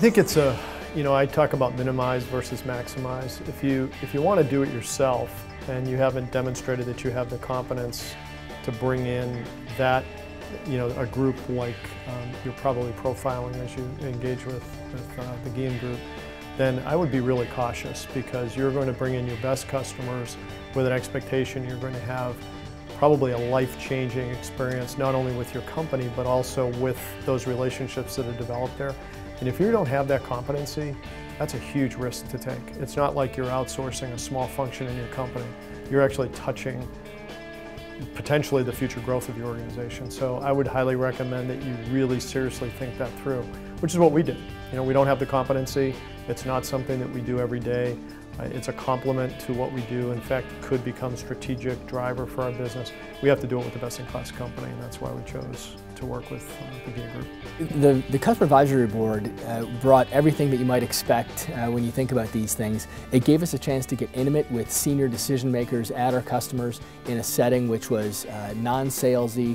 think it's I talk about minimize versus maximize. If you want to do it yourself and you haven't demonstrated that you have the competence to bring in that, a group like you're probably profiling as you engage with the Geehan Group, then I would be really cautious, because you're going to bring in your best customers with an expectation you're going to have probably a life-changing experience, not only with your company, but also with those relationships that are developed there. And if you don't have that competency, that's a huge risk to take. It's not like you're outsourcing a small function in your company. You're actually touching potentially the future growth of your organization. So I would highly recommend that you really seriously think that through, which is what we did. We don't have the competency. It's not something that we do every day. It's a complement to what we do. In fact, could become strategic driver for our business. We have to do it with the best-in-class company, and that's why we chose to work with the Geehan Group. The Customer Advisory Board brought everything that you might expect when you think about these things. It gave us a chance to get intimate with senior decision makers at our customers in a setting which was non-salesy,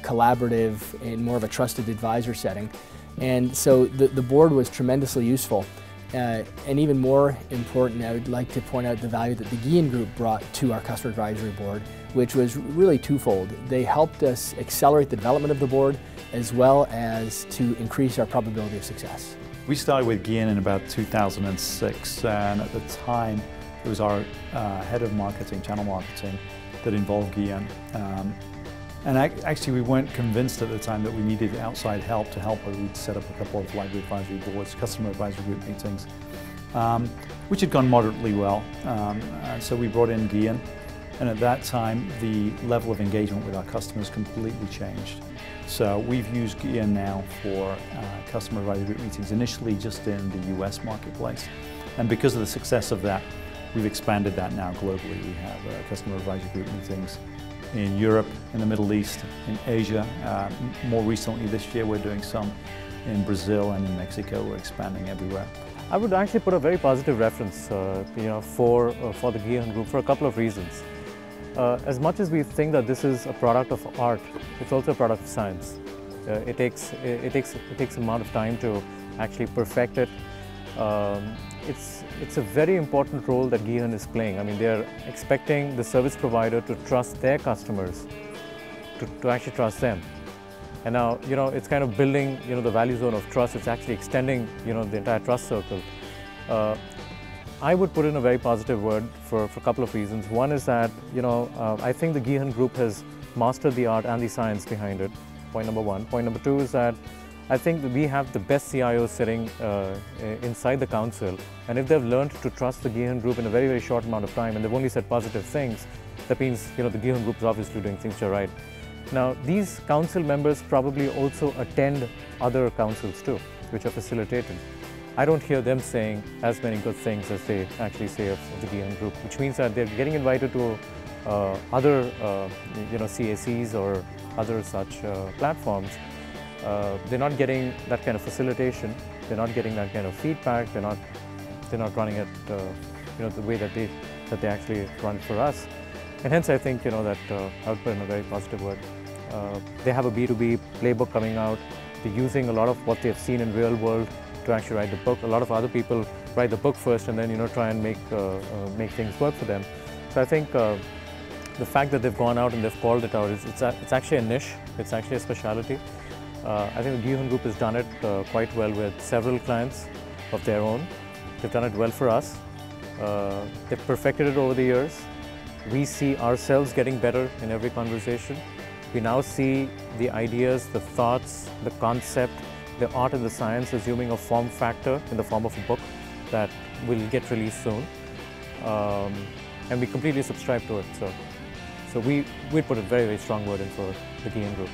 collaborative, and more of a trusted advisor setting. And so the board was tremendously useful. And even more important, I would like to point out the value that the Geehan Group brought to our Customer Advisory Board, which was really twofold. They helped us accelerate the development of the board, as well as to increase our probability of success. We started with Geehan in about 2006, and at the time it was our head of marketing, channel marketing, that involved Geehan. And actually we weren't convinced at the time that we needed outside help to help us. We'd set up a couple of library advisory boards, customer advisory group meetings, which had gone moderately well. So we brought in Geehan, and at that time the level of engagement with our customers completely changed. So we've used Geehan now for customer advisory group meetings, initially just in the US marketplace. And because of the success of that, we've expanded that now globally. We have customer advisory group meetings in Europe, in the Middle East, in Asia. More recently this year we're doing some in Brazil and in Mexico. We're expanding everywhere. I would actually put a very positive reference for the Geehan Group for a couple of reasons. As much as we think that this is a product of art, it's also a product of science. It takes an amount of time to actually perfect it. It's a very important role that Geehan is playing. I mean, they're expecting the service provider to trust their customers, to actually trust them. And now, it's kind of building, the value zone of trust. It's actually extending, the entire trust circle. I would put in a very positive word for a couple of reasons. One is that, I think the Geehan Group has mastered the art and the science behind it, point number one. Point number two is that I think that we have the best CIOs sitting inside the council, and if they've learned to trust the Geehan Group in a very, very short amount of time, and they've only said positive things, that means the Geehan Group is obviously doing things which are right. Now, these council members probably also attend other councils too, which are facilitated. I don't hear them saying as many good things as they actually say of the Geehan Group, which means that they're getting invited to other CACs or other such platforms. They're not getting that kind of facilitation. They're not getting that kind of feedback. They're not running it, the way that they actually run for us. And hence, I think that I would put in a very positive word. They have a B2B playbook coming out. They're using a lot of what they've seen in real world to actually write the book. A lot of other people write the book first, and then try and make things work for them. So I think the fact that they've gone out and they've called it out it's actually a niche. It's actually a specialty. I think the Geehan Group has done it quite well with several clients of their own. They've done it well for us. They've perfected it over the years. We see ourselves getting better in every conversation. We now see the ideas, the thoughts, the concept, the art and the science assuming a form factor in the form of a book that will get released soon. And we completely subscribe to it. So we put a very, very strong word in for the Geehan Group.